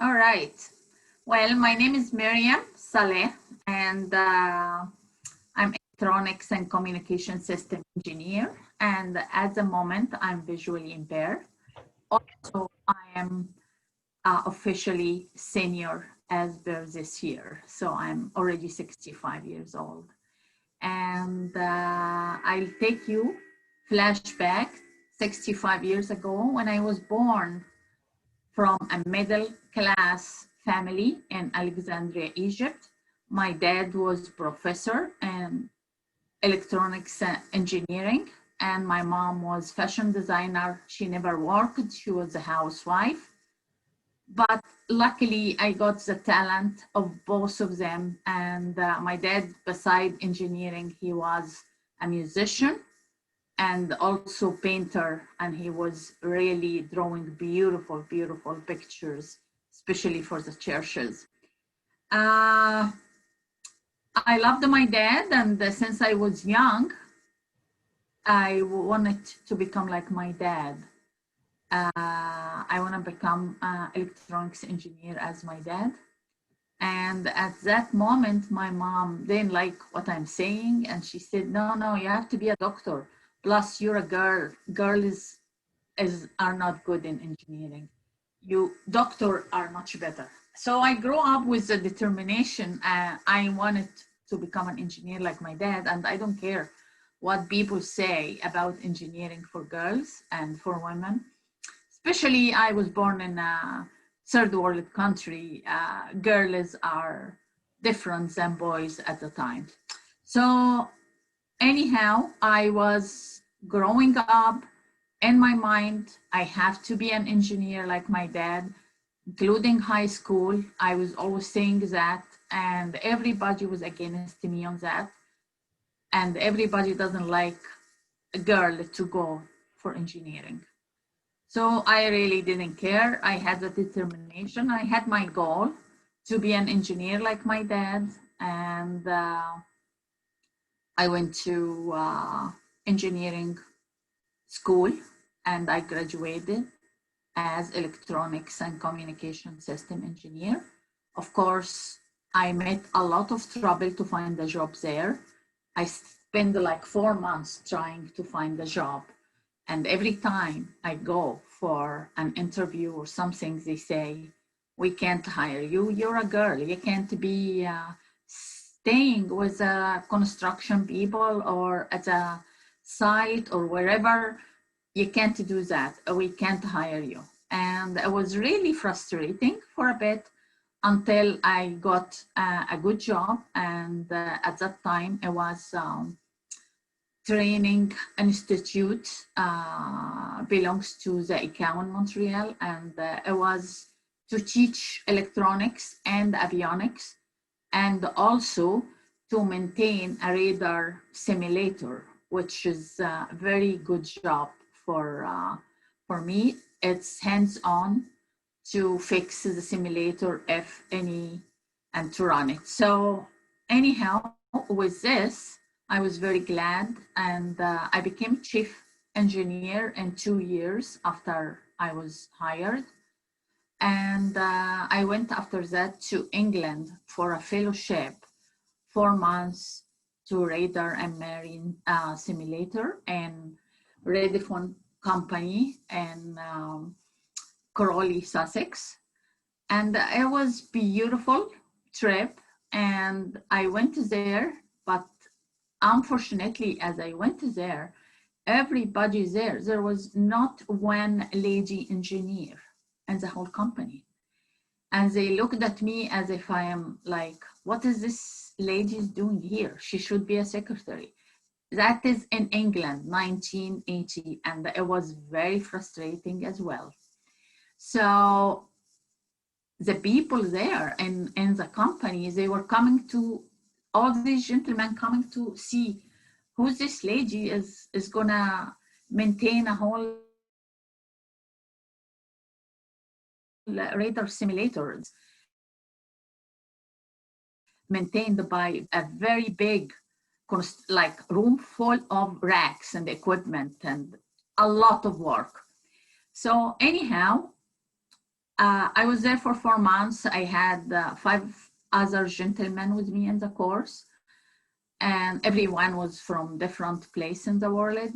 All right. Well, my name is Mariam Saleh, and I'm electronics and communication system engineer. And at the moment, I'm visually impaired. Also, I am officially senior as per this year. So I'm already 65 years old. And I'll take you flashback 65 years ago when I was born from a middle class family in Alexandria, Egypt. My dad was professor in electronics engineering, and my mom was fashion designer. She never worked, she was a housewife. But luckily, I got the talent of both of them. And my dad, beside engineering, he was a musician and also painter, and he was really drawing beautiful, beautiful pictures, especially for the churches. I loved my dad, and since I was young, I wanted to become like my dad. I want to become an electronics engineer as my dad. And at that moment, my mom didn't like what I'm saying. And she said, no, you have to be a doctor. Plus, you're a girl. Girls are not good in engineering. You doctor are much better. So I grew up with the determination. I wanted to become an engineer like my dad. And I don't care what people say about engineering for girls and for women. Especially, I was born in a third world country. Girls are different than boys at the time. So anyhow, I was growing up in my mind, I have to be an engineer like my dad, including high school. I was always saying that, and everybody was against me on that. And everybody doesn't like a girl to go for engineering. So I really didn't care. I had the determination. I had my goal to be an engineer like my dad. And I went to engineering school and I graduated as electronics and communication system engineer. Of course, I met a lot of trouble to find a job there. I spent like 4 months trying to find a job. And every time I go for an interview or something, they say, we can't hire you. You're a girl. You can't be staying with construction people or at a site or wherever. You can't do that. We can't hire you. And it was really frustrating for a bit until I got a good job. And at that time, it was training institute, belongs to the ICAO in Montreal, and it was to teach electronics and avionics, and also to maintain a radar simulator, which is a very good job for me. It's hands-on to fix the simulator if any, and to run it. So anyhow, with this, I was very glad, and I became chief engineer in 2 years after I was hired. And I went after that to England for a fellowship, 4 months to radar and marine simulator and Redifone company in Crawley, Sussex. And it was beautiful trip. And I went there, but unfortunately, as I went there, everybody there was not one lady engineer in the whole company. And they looked at me as if I am like, what is this lady doing here? She should be a secretary. That is in England, 1980, and it was very frustrating as well. So the people there in the company, they were coming to, all these gentlemen coming to see who this lady is gonna maintain a whole radar simulator maintained by a very big, like room full of racks and equipment and a lot of work. So anyhow, I was there for 4 months. I had 5 other gentlemen with me in the course, and everyone was from different places in the world.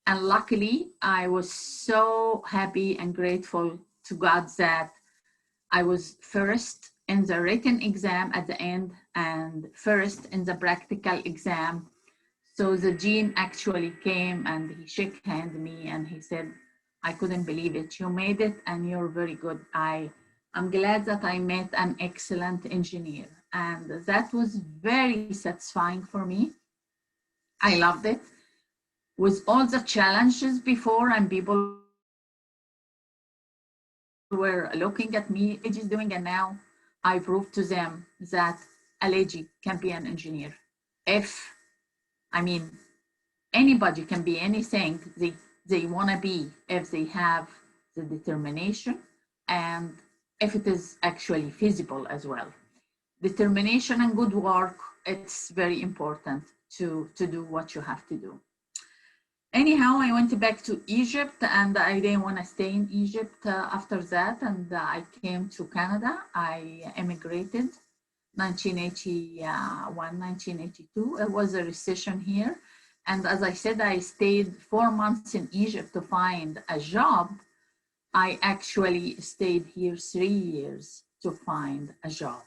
And luckily, I was so happy and grateful to God that I was first in the written exam at the end and first in the practical exam. So the dean actually came and he shook hand me and he said, I couldn't believe it. You made it and you're very good. I'm glad that I met an excellent engineer. And that was very satisfying for me. I loved it. With all the challenges before and people were looking at me, it is doing, and now I proved to them that a lady can be an engineer. I mean, anybody can be anything they want to be if they have the determination and if it is actually feasible as well. Determination and good work, it's very important to do what you have to do. Anyhow, I went back to Egypt and I didn't want to stay in Egypt after that. And I came to Canada. I emigrated 1981, 1982. It was a recession here. And as I said, I stayed 4 months in Egypt to find a job. I actually stayed here 3 years to find a job.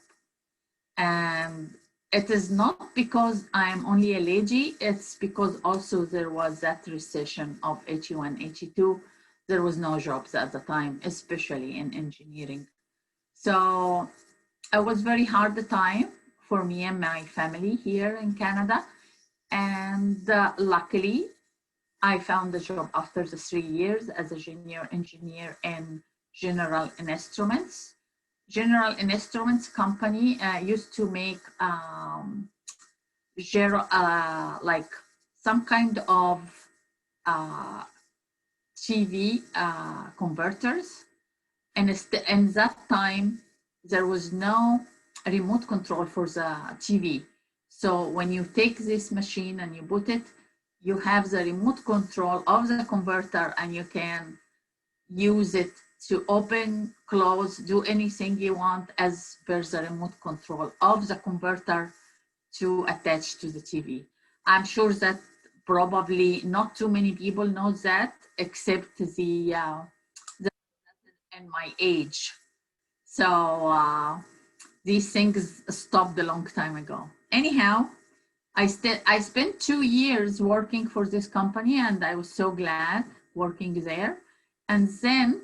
And it is not because I'm only a lady, it's because also there was that recession of 81, 82. There was no jobs at the time, especially in engineering. So it was very hard time for me and my family here in Canada. And luckily, I found a job after the 3 years as a junior engineer in General Instruments. General Instruments company used to make like some kind of TV converters. And in that time, there was no remote control for the TV. So when you take this machine and you put it, you have the remote control of the converter and you can use it to open, close, do anything you want as per the remote control of the converter to attach to the TV. I'm sure that probably not too many people know that except the and my age. So these things stopped a long time ago. Anyhow, I spent 2 years working for this company and I was so glad working there. And then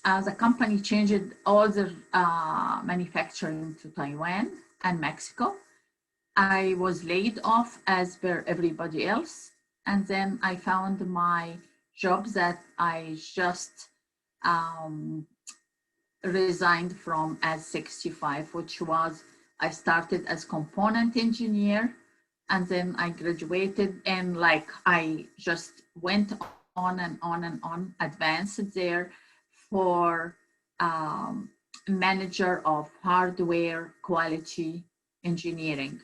the company changed all the manufacturing to Taiwan and Mexico. I was laid off as per everybody else. And then I found my job that I just resigned from at 65, which was, I started as component engineer and then I graduated and like I just went on and on and on, advanced there for manager of hardware quality engineering.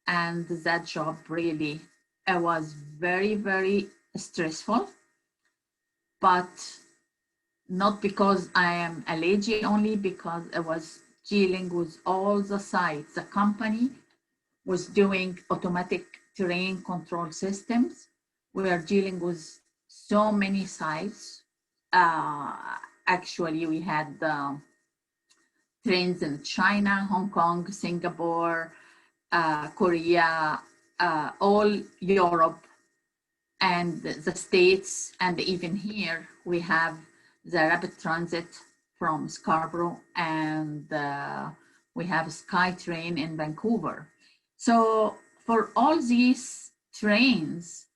And that job really, it was very, very stressful, but not because I am a lady only, because I was dealing with all the sites. The company was doing automatic terrain control systems. We are dealing with so many sites. Actually, we had trains in China, Hong Kong, Singapore, Korea, all Europe, and the States, and even here we have the rapid transit from Scarborough, and we have SkyTrain in Vancouver. So for all these trains,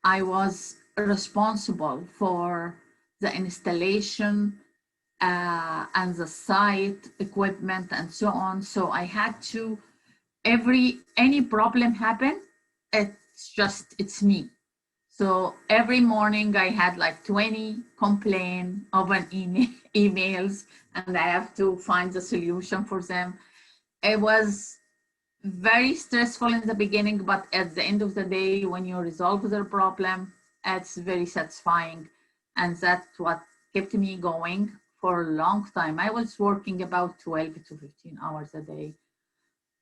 I was responsible for the installation and the site equipment and so on. So I had to, any problem happen, it's me. So every morning I had like 20 complaints of an emails and I have to find the solution for them. It was very stressful in the beginning, but at the end of the day, when you resolve their problem, it's very satisfying. And that's what kept me going for a long time. I was working about 12 to 15 hours a day.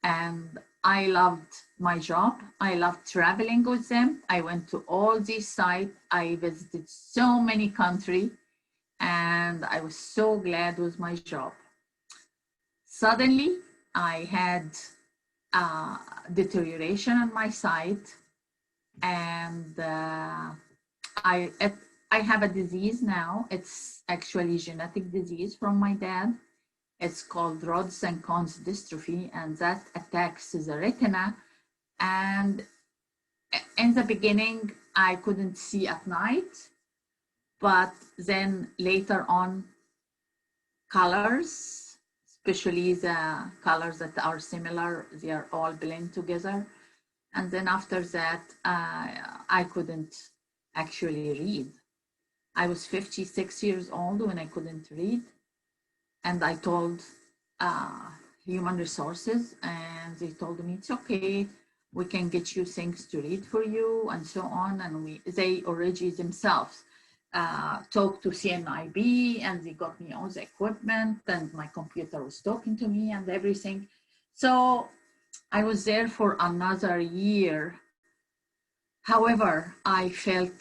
And I loved my job. I loved traveling with them. I went to all these sites. I visited so many countries, and I was so glad with my job. Suddenly, I had deterioration on my sight, and I have a disease now. It's actually genetic disease from my dad. It's called rods and cones dystrophy, and that attacks the retina. And in the beginning, I couldn't see at night, but then later on, colors, especially the colors that are similar, they are all blend together. And then after that, I couldn't actually read. I was 56 years old when I couldn't read. And I told human resources, and they told me, it's okay, we can get you things to read for you and so on. And they already themselves talked to CNIB, and they got me all the equipment, and my computer was talking to me and everything. So I was there for another year. However, I felt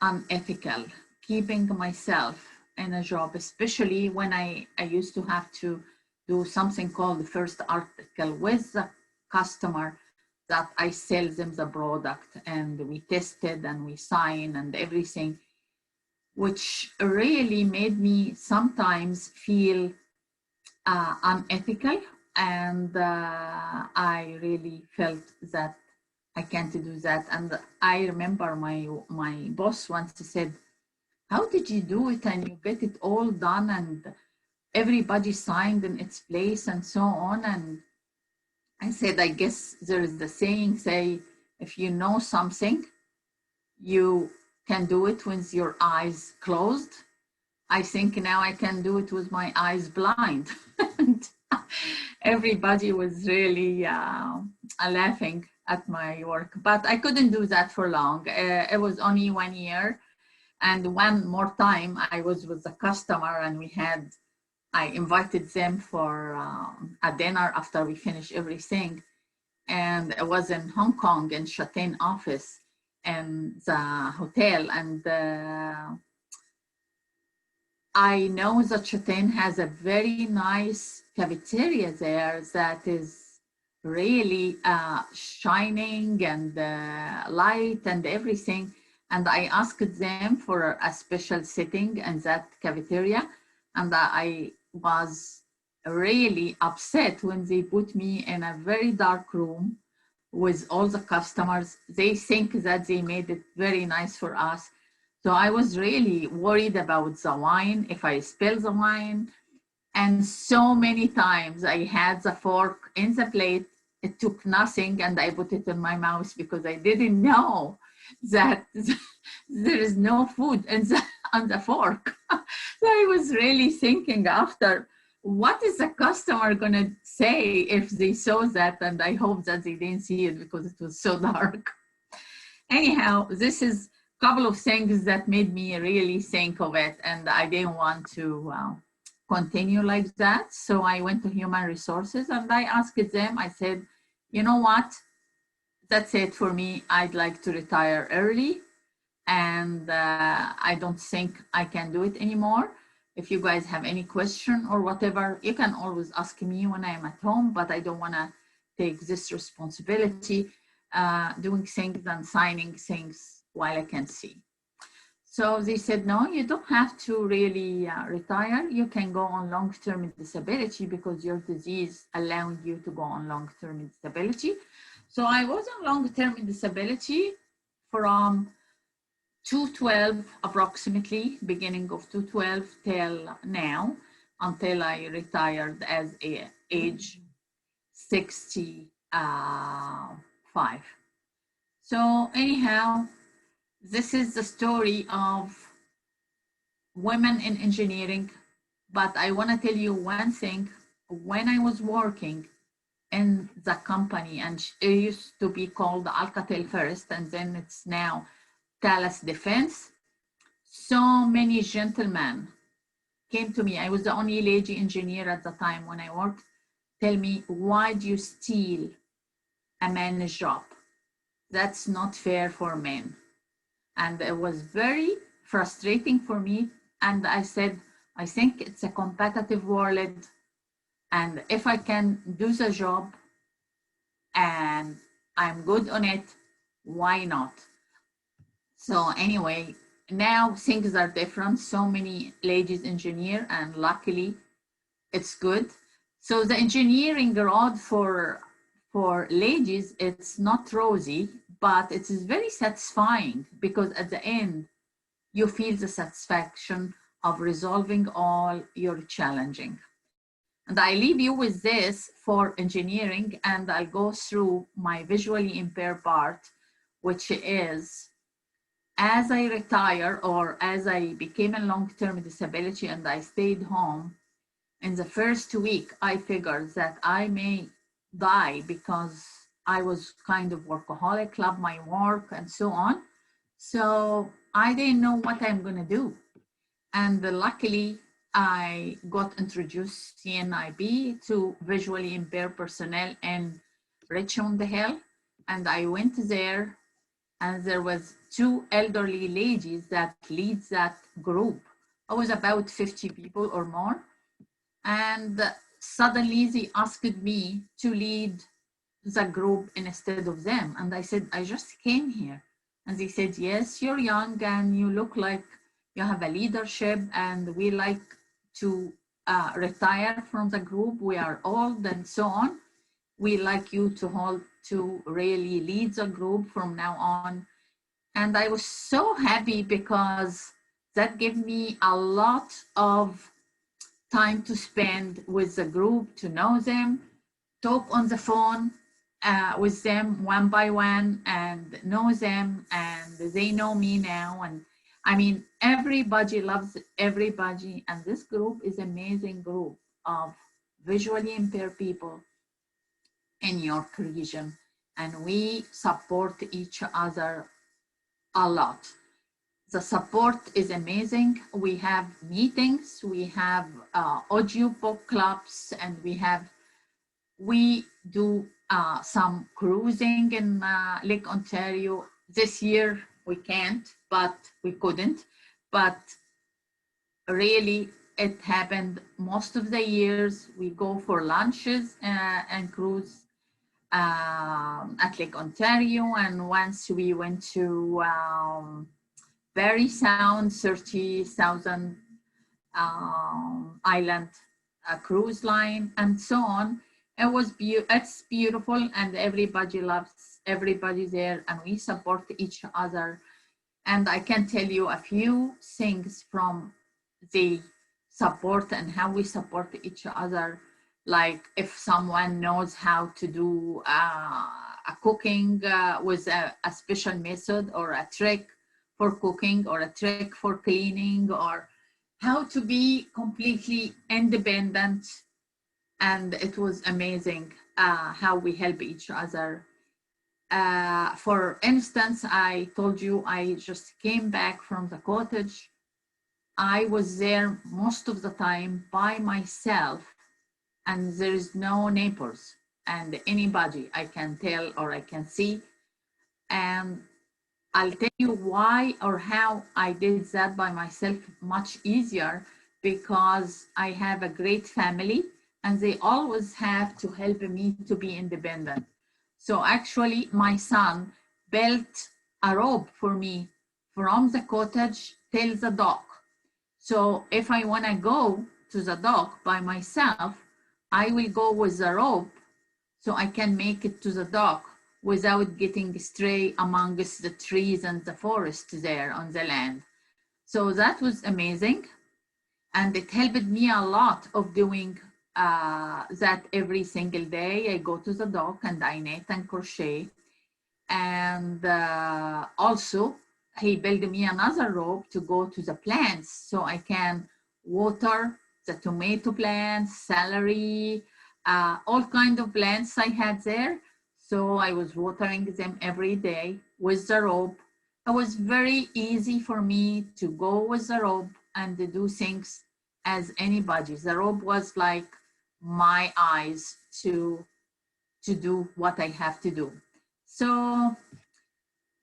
unethical keeping myself in a job, especially when I used to have to do something called the first article with the customer, that I sell them the product and we tested and we sign and everything, which really made me sometimes feel unethical. And I really felt that I can't do that. And I remember my boss once said, how did you do it and you get it all done and everybody signed in its place and so on? And I said, I guess there is the saying, say, if you know something, you can do it with your eyes closed. I think now I can do it with my eyes blind. And everybody was really laughing at my work, but I couldn't do that for long. It was only 1 year. And one more time I was with a customer, and I invited them for a dinner after we finished everything. And it was in Hong Kong in Chatain office and the hotel. And I know that Chatain has a very nice cafeteria there that is really shining and light and everything. And I asked them for a special sitting in that cafeteria. And I was really upset when they put me in a very dark room with all the customers. They think that they made it very nice for us. So I was really worried about the wine, if I spill the wine. And so many times I had the fork in the plate, it took nothing, and I put it in my mouth because I didn't know that there is no food on the fork. So I was really thinking after, what is the customer going to say if they saw that? And I hope that they didn't see it because it was so dark. Anyhow, this is a couple of things that made me really think of it, and I didn't want to continue like that. So I went to human resources and I asked them, I said, you know what? That's it for me. I'd like to retire early, and I don't think I can do it anymore. If you guys have any question or whatever, you can always ask me when I'm at home, but I don't want to take this responsibility doing things and signing things while I can see. So they said, no, you don't have to really retire. You can go on long-term disability because your disease allowing you to go on long-term disability. So I was on long-term disability from 2012 approximately, beginning of 2012 till now, until I retired as age 65. So anyhow, this is the story of women in engineering. But I want to tell you one thing. When I was working in the company, and it used to be called Alcatel first, and then it's now Thales Defense, so many gentlemen came to me. I was the only lady engineer at the time when I worked. Tell me, why do you steal a man's job? That's not fair for men. And it was very frustrating for me. And I said, I think it's a competitive world. And if I can do the job and I'm good on it, why not? So anyway, now things are different. So many ladies engineer, and luckily it's good. So the engineering road for ladies, it's not rosy, but it is very satisfying because at the end you feel the satisfaction of resolving all your challenging. And I leave you with this for engineering, and I'll go through my visually impaired part, which is as I retire or as I became a long-term disability and I stayed home, in the first week, I figured that I may die because I was kind of workaholic, loved my work and so on. So I didn't know what I'm going to do. And luckily, I got introduced CNIB to visually impaired personnel in Richmond Hill. And I went there, and there was two elderly ladies that lead that group. It was about 50 people or more. And suddenly they asked me to lead the group instead of them. And I said, I just came here. And they said, yes, you're young and you look like you have a leadership, and we like to retire from the group. We are old and so on. We like you to really lead the group from now on. And I was so happy because that gave me a lot of time to spend with the group, to know them, talk on the phone with them one by one, and know them, and they know me now. And I mean, everybody loves everybody, and this group is an amazing group of visually impaired people in York region, and we support each other a lot. The support is amazing. We have meetings, we have audio book clubs, and we do some cruising in Lake Ontario. This year we can't, but we couldn't. But really, it happened most of the years. We go for lunches and cruise at Lake Ontario, and once we went to Very Sound, 30,000 island cruise line, and so on. It's beautiful, and everybody loves everybody there, and we support each other. And I can tell you a few things from the support and how we support each other. Like if someone knows how to do a cooking with a special method or a trick for cooking or a trick for cleaning, or how to be completely independent. And it was amazing how we help each other. For instance, I told you I just came back from the cottage. I was there most of the time by myself, and there is no neighbors and anybody I can tell or I can see. And I'll tell you why or how I did that by myself much easier, because I have a great family and they always have to help me to be independent. So actually my son built a rope for me from the cottage till the dock. So if I want to go to the dock by myself, I will go with the rope so I can make it to the dock without getting stray amongst the trees and the forest there on the land. So that was amazing. And it helped me a lot of doing that every single day. I go to the dock and I knit and crochet. And also he built me another rope to go to the plants so I can water the tomato plants, celery, all kinds of plants I had there. So I was watering them every day with the rope. It was very easy for me to go with the rope and to do things as anybody. The rope was like my eyes to do what I have to do. So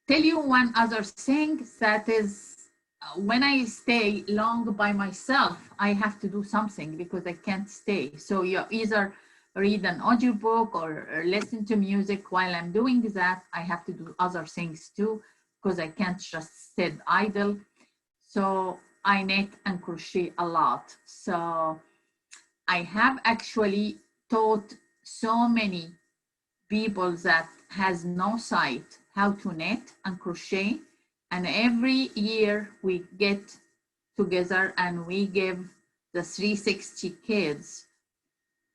tell you one other thing, that is, when I stay long by myself, I have to do something because I can't stay. So you either read an audiobook or listen to music. While I'm doing that, I have to do other things too, because I can't just sit idle. So I knit and crochet a lot. So I have actually taught so many people that has no sight how to knit and crochet. And every year we get together and we give the 360 kids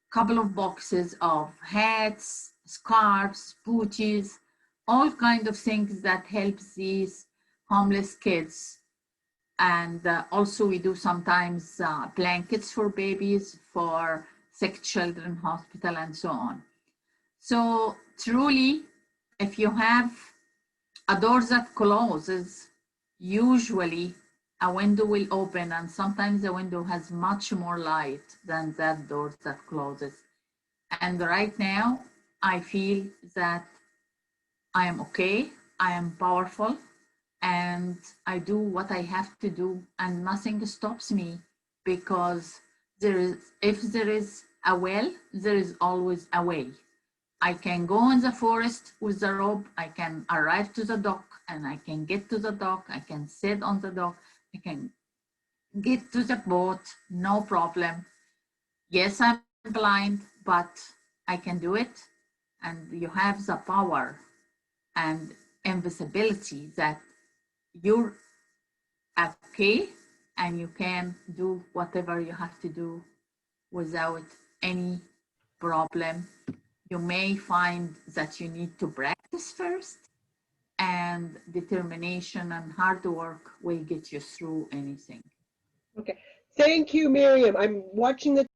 a couple of boxes of hats, scarves, booties, all kind of things that helps these homeless kids. And also we do sometimes blankets for babies, for sick children, hospital, and so on. So truly, if you have a door that closes, usually a window will open, and sometimes the window has much more light than that door that closes. And right now, I feel that I am okay, I am powerful, and I do what I have to do, and nothing stops me, because if there is a will, there is always a way. I can go in the forest with the rope, I can arrive to the dock, and I can get to the dock, I can sit on the dock, I can get to the boat, no problem. Yes, I'm blind, but I can do it. And you have the power and invisibility that you're okay and you can do whatever you have to do without any problem. You may find that you need to practice first, and determination and hard work will get you through anything. Okay. Thank you, Mariam. I'm watching the